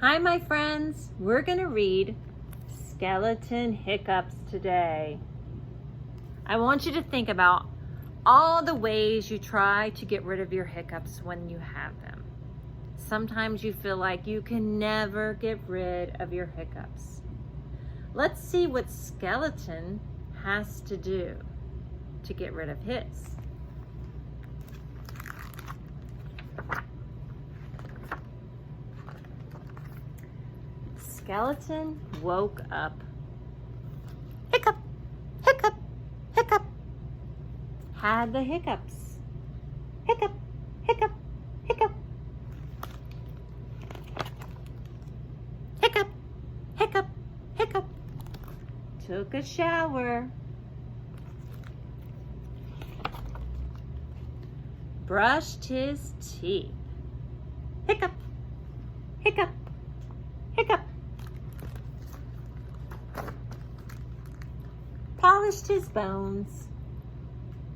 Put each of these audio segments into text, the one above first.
Hi, my friends. We're going to read Skeleton Hiccups today. I want you to think about all the ways you try to get rid of your hiccups when you have them. Sometimes you feel like you can never get rid of your hiccups. Let's see what Skeleton has to do to get rid of his. Skeleton woke up. Hiccup, hiccup, hiccup. Had the hiccups. Hiccup, hiccup, hiccup. Hiccup, hiccup, hiccup. Took a shower. Brushed his teeth. Hiccup, hiccup, hiccup. Polished his bones.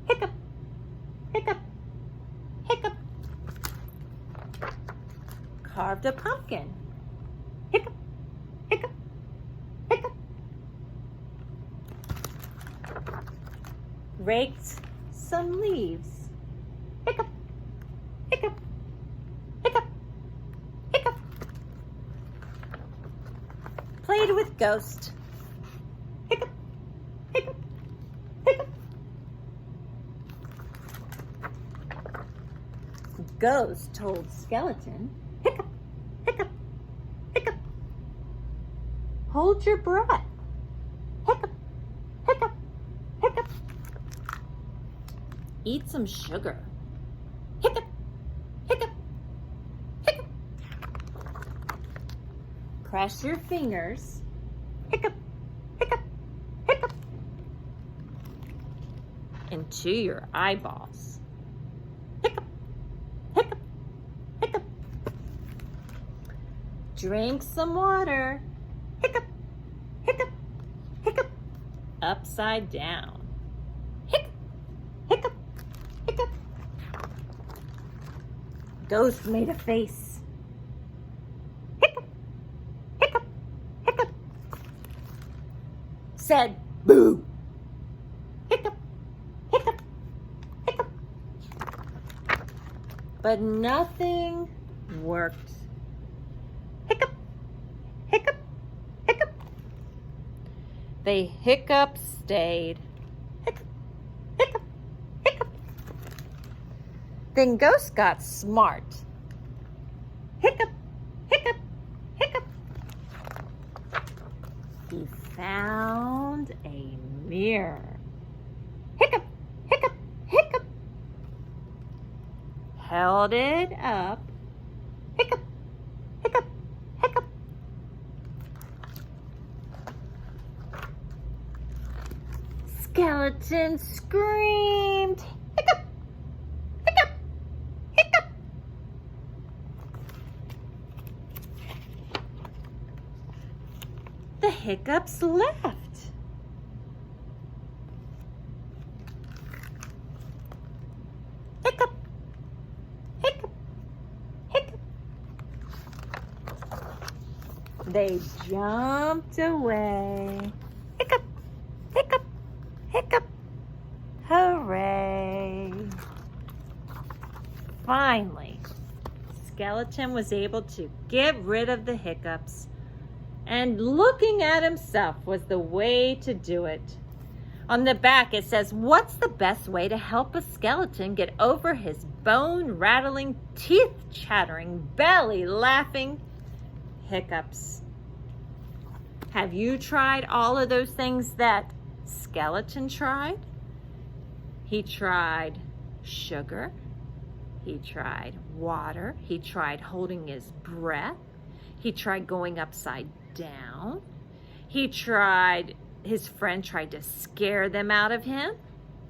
Hiccup, hiccup, hiccup. Carved a pumpkin. Hiccup, hiccup, hiccup. Raked some leaves. Hiccup, hiccup, hiccup, hiccup. Played with Ghost. Hiccup, hiccup, hiccup. Ghost told Skeleton, hiccup, hiccup, hiccup. Hold your breath. Hiccup, hiccup, hiccup. Eat some sugar. Hiccup, hiccup, hiccup. Press your fingers. Hiccup, hiccup, hiccup. Into your eyeballs. Hiccup, hiccup, hiccup. Drink some water. Hiccup, hiccup, hiccup. Upside down. Hiccup, hiccup, hiccup. Ghost made a face. Hiccup, hiccup, hiccup. Said, boo. Hiccup, hiccup, hiccup. But nothing worked. Hiccup, hiccup, hiccup. The hiccup stayed. Hiccup, hiccup, hiccup. Then Ghost got smart. Hiccup, hiccup, hiccup. He found a mirror. Hiccup, hiccup, hiccup. Held it up. Hiccup, hiccup, hiccup. Skeleton screamed. Hiccup, hiccup, hiccup. The hiccups left. Hiccup, hiccup, hiccup. They jumped away. Hiccup, hiccup, hiccup. Hooray. Finally, Skeleton was able to get rid of the hiccups, and looking at himself was the way to do it. On the back it says, what's the best way to help a skeleton get over his bone-rattling, teeth-chattering, belly-laughing hiccups? Have you tried all of those things that Skeleton tried? He tried sugar. He tried water. He tried holding his breath. He tried going upside down. His friend tried to scare them out of him.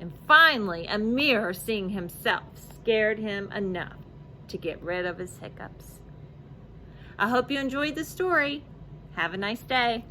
And finally, a mirror seeing himself scared him enough to get rid of his hiccups. I hope you enjoyed the story. Have a nice day.